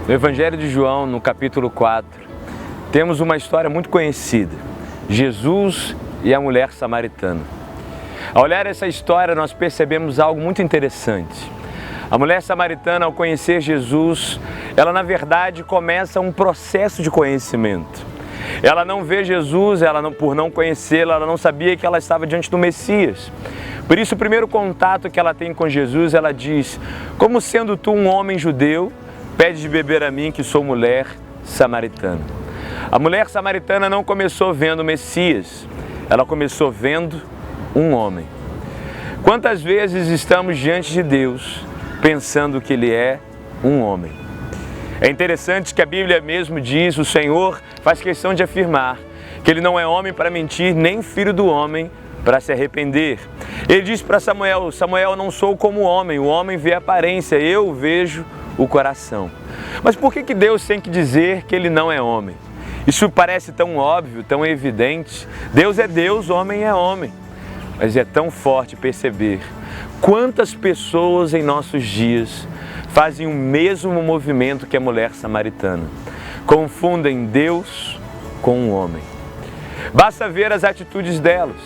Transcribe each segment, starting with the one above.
No Evangelho de João, no capítulo 4, temos uma história muito conhecida, Jesus e a mulher samaritana. Ao olhar essa história, nós percebemos algo muito interessante. A mulher samaritana, ao conhecer Jesus, ela na verdade começa um processo de conhecimento. Ela não vê Jesus, por não conhecê-lo, ela não sabia que ela estava diante do Messias. Por isso, o primeiro contato que ela tem com Jesus, ela diz: como sendo tu um homem judeu, pede de beber a mim, que sou mulher samaritana. A mulher samaritana não começou vendo o Messias, ela começou vendo um homem. Quantas vezes estamos diante de Deus pensando que Ele é um homem? É interessante que a Bíblia mesmo diz, o Senhor faz questão de afirmar que Ele não é homem para mentir, nem filho do homem para se arrepender. Ele diz para Samuel: Samuel, eu não sou como o homem vê a aparência, eu vejo o coração. Mas por que Deus tem que dizer que Ele não é homem? Isso parece tão óbvio, tão evidente. Deus é Deus, homem é homem. Mas é tão forte perceber quantas pessoas em nossos dias fazem o mesmo movimento que a mulher samaritana. Confundem Deus com um homem. Basta ver as atitudes delas.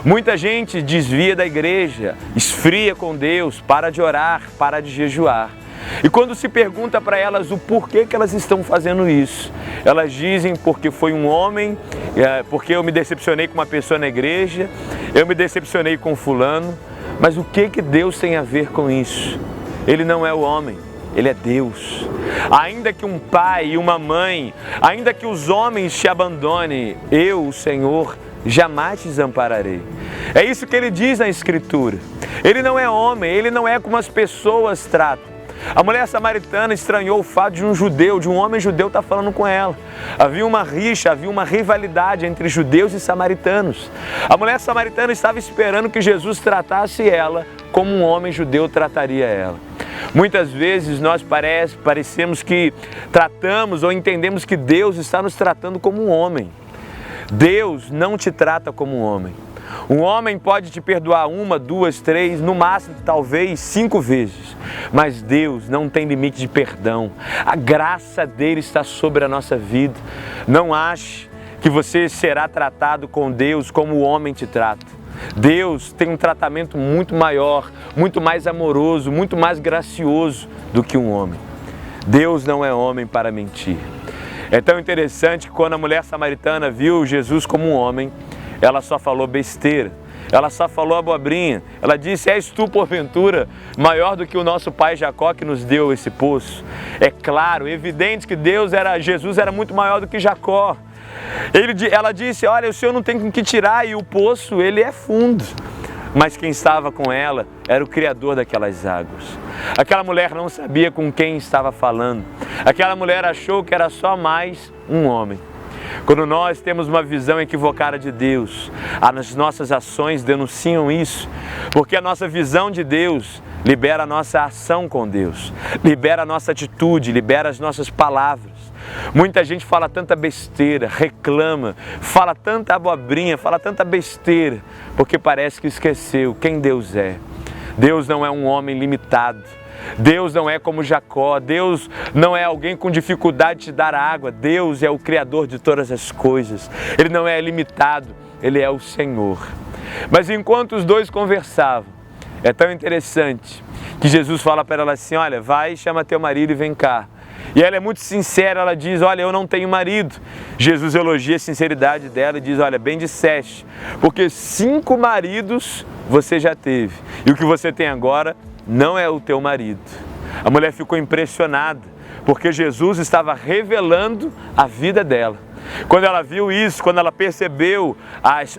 Muita gente desvia da igreja, esfria com Deus, para de orar, para de jejuar. E quando se pergunta para elas o porquê que elas estão fazendo isso, elas dizem: porque foi um homem, porque eu me decepcionei com uma pessoa na igreja, eu me decepcionei com fulano. Mas o que Deus tem a ver com isso? Ele não é o homem, Ele é Deus. Ainda que um pai e uma mãe, ainda que os homens te abandonem, eu, o Senhor, jamais te desampararei. É isso que Ele diz na Escritura. Ele não é homem, Ele não é como as pessoas tratam. A mulher samaritana estranhou o fato de um homem judeu estar falando com ela. Havia uma rixa, havia uma rivalidade entre judeus e samaritanos. A mulher samaritana estava esperando que Jesus tratasse ela como um homem judeu trataria ela. Muitas vezes nós parecemos que tratamos ou entendemos que Deus está nos tratando como um homem. Deus não te trata como um homem. Um homem pode te perdoar 1, 2, 3, no máximo talvez 5 vezes. Mas Deus não tem limite de perdão. A graça dele está sobre a nossa vida. Não ache que você será tratado com Deus como o homem te trata. Deus tem um tratamento muito maior, muito mais amoroso, muito mais gracioso do que um homem. Deus não é homem para mentir. É tão interessante que quando a mulher samaritana viu Jesus como um homem, ela só falou besteira, ela só falou abobrinha. Ela disse: és tu, porventura, maior do que o nosso pai Jacó, que nos deu esse poço? É claro, evidente que Jesus era muito maior do que Jacó. Ela disse: olha, o Senhor não tem com que tirar, e o poço, ele é fundo. Mas quem estava com ela era o Criador daquelas águas. Aquela mulher não sabia com quem estava falando. Aquela mulher achou que era só mais um homem. Quando nós temos uma visão equivocada de Deus, as nossas ações denunciam isso, porque a nossa visão de Deus libera a nossa ação com Deus, libera a nossa atitude, libera as nossas palavras. Muita gente fala tanta besteira, reclama, fala tanta abobrinha, fala tanta besteira, porque parece que esqueceu quem Deus é. Deus não é um homem limitado. Deus não é como Jacó, Deus não é alguém com dificuldade de dar água. Deus é o Criador de todas as coisas. Ele não é limitado, Ele é o Senhor. Mas enquanto os dois conversavam, é tão interessante que Jesus fala para ela assim: olha, vai, chama teu marido e vem cá. E ela é muito sincera, ela diz: olha, eu não tenho marido. Jesus elogia a sinceridade dela e diz: olha, bem disseste, porque 5 maridos você já teve, e o que você tem agora não é o teu marido. A mulher ficou impressionada, porque Jesus estava revelando a vida dela. Quando ela viu isso, quando ela percebeu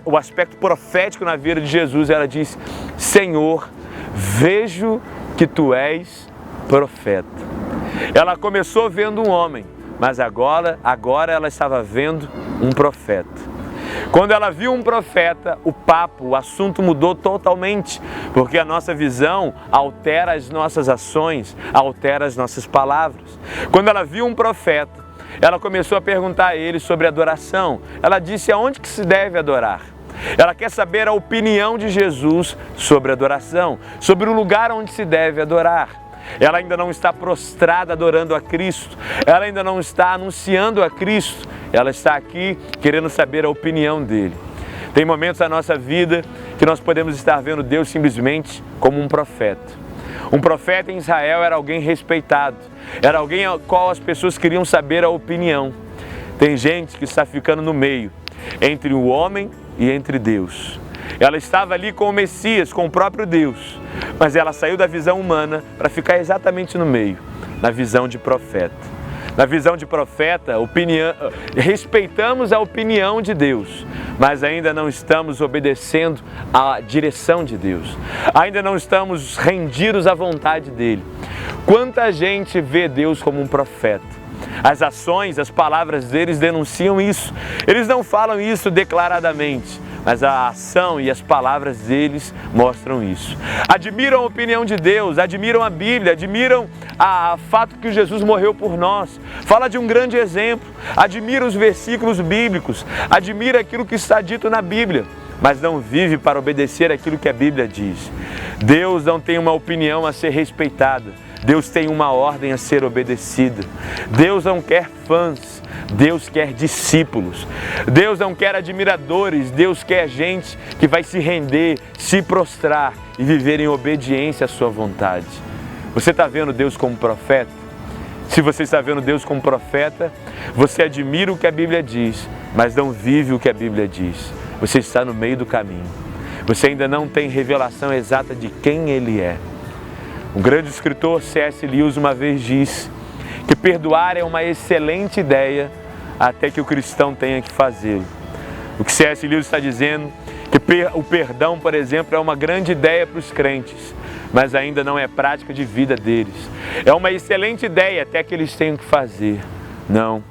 o aspecto profético na vida de Jesus, ela disse: Senhor, vejo que tu és profeta. Ela começou vendo um homem, mas agora ela estava vendo um profeta. Quando ela viu um profeta, o assunto mudou totalmente, porque a nossa visão altera as nossas ações, altera as nossas palavras. Quando ela viu um profeta, ela começou a perguntar a ele sobre adoração. Ela disse: aonde que se deve adorar? Ela quer saber a opinião de Jesus sobre adoração, sobre o lugar onde se deve adorar. ela ainda não está prostrada adorando a Cristo, ela ainda não está anunciando a Cristo, ela está aqui querendo saber a opinião dele. Tem momentos da nossa vida que nós podemos estar vendo Deus simplesmente como um profeta. Um profeta em Israel era alguém respeitado, era alguém ao qual as pessoas queriam saber a opinião. Tem gente que está ficando no meio, entre o homem e entre Deus. Ela estava ali com o Messias, com o próprio Deus, mas ela saiu da visão humana para ficar exatamente no meio, na visão de profeta. Na visão de profeta, respeitamos a opinião de Deus, mas ainda não estamos obedecendo à direção de Deus. Ainda não estamos rendidos à vontade dele. Quanta gente vê Deus como um profeta? As ações, as palavras deles denunciam isso. Eles não falam isso declaradamente, mas a ação e as palavras deles mostram isso. Admiram a opinião de Deus, admiram a Bíblia, admiram o fato que Jesus morreu por nós. Fala de um grande exemplo, admira os versículos bíblicos, admira aquilo que está dito na Bíblia, mas não vive para obedecer aquilo que a Bíblia diz. Deus não tem uma opinião a ser respeitada. Deus tem uma ordem a ser obedecida. Deus não quer fãs, Deus quer discípulos. Deus não quer admiradores, Deus quer gente que vai se render, se prostrar e viver em obediência à sua vontade. Você está vendo Deus como profeta? Se você está vendo Deus como profeta, você admira o que a Bíblia diz, mas não vive o que a Bíblia diz. Você está no meio do caminho. Você ainda não tem revelação exata de quem Ele é. Um grande escritor, C.S. Lewis, uma vez disse que perdoar é uma excelente ideia até que o cristão tenha que fazê-lo. O que C.S. Lewis está dizendo que o perdão, por exemplo, é uma grande ideia para os crentes, mas ainda não é prática de vida deles. É uma excelente ideia até que eles tenham que fazer. Não,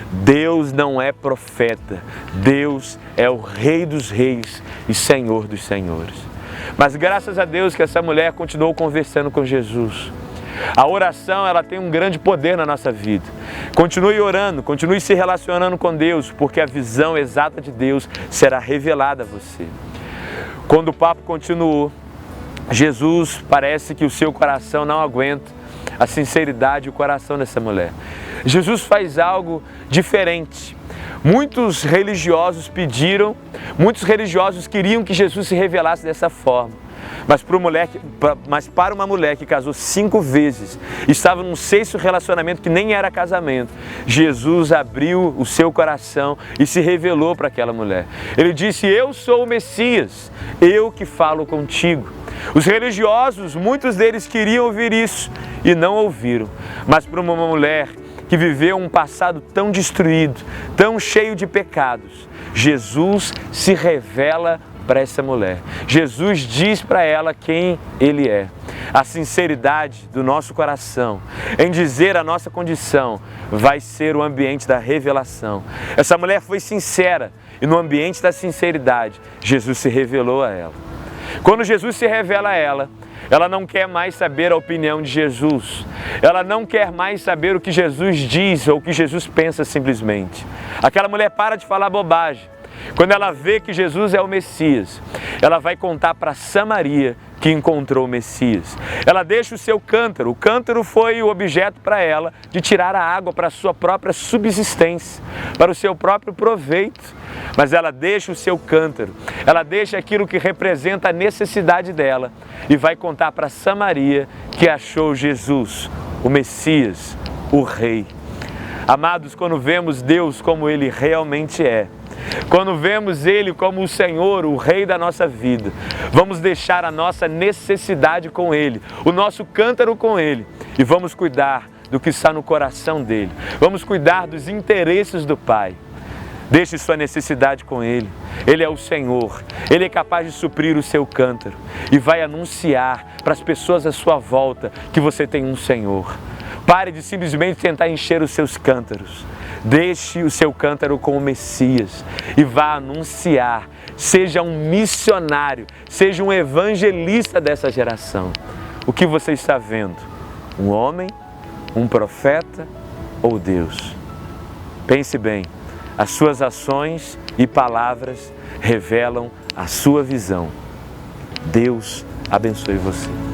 Deus não é profeta, Deus é o Rei dos reis e Senhor dos senhores. Mas graças a Deus que essa mulher continuou conversando com Jesus. A oração, ela tem um grande poder na nossa vida. Continue orando, continue se relacionando com Deus, porque a visão exata de Deus será revelada a você. Quando o papo continuou, Jesus parece que o seu coração não aguenta a sinceridade e o coração dessa mulher. Jesus faz algo diferente. Muitos religiosos queriam que Jesus se revelasse dessa forma. Mas para uma mulher que casou 5 vezes, estava num 6º relacionamento que nem era casamento, Jesus abriu o seu coração e se revelou para aquela mulher. Ele disse: eu sou o Messias, eu que falo contigo. Os religiosos, muitos deles queriam ouvir isso e não ouviram. Mas para uma mulher que viveu um passado tão destruído, tão cheio de pecados, Jesus se revela para essa mulher. Jesus diz para ela quem Ele é. A sinceridade do nosso coração em dizer a nossa condição vai ser o ambiente da revelação. Essa mulher foi sincera e no ambiente da sinceridade, Jesus se revelou a ela. Quando Jesus se revela a ela, ela não quer mais saber a opinião de Jesus. Ela não quer mais saber o que Jesus diz ou o que Jesus pensa simplesmente. Aquela mulher para de falar bobagem. Quando ela vê que Jesus é o Messias, ela vai contar para Samaria que encontrou o Messias. Ela deixa o seu cântaro. O cântaro foi o objeto para ela de tirar a água para a sua própria subsistência, para o seu próprio proveito. Mas ela deixa o seu cântaro, ela deixa aquilo que representa a necessidade dela e vai contar para Samaria que achou Jesus, o Messias, o Rei. Amados, quando vemos Deus como Ele realmente é, quando vemos Ele como o Senhor, o Rei da nossa vida, vamos deixar a nossa necessidade com Ele, o nosso cântaro com Ele, e vamos cuidar do que está no coração dEle, vamos cuidar dos interesses do Pai. Deixe sua necessidade com Ele. Ele é o Senhor. Ele é capaz de suprir o seu cântaro e vai anunciar para as pessoas à sua volta que você tem um Senhor. Pare de simplesmente tentar encher os seus cântaros. Deixe o seu cântaro com o Messias e vá anunciar. Seja um missionário, seja um evangelista dessa geração. O que você está vendo? Um homem, um profeta ou Deus? Pense bem. As suas ações e palavras revelam a sua visão. Deus abençoe você.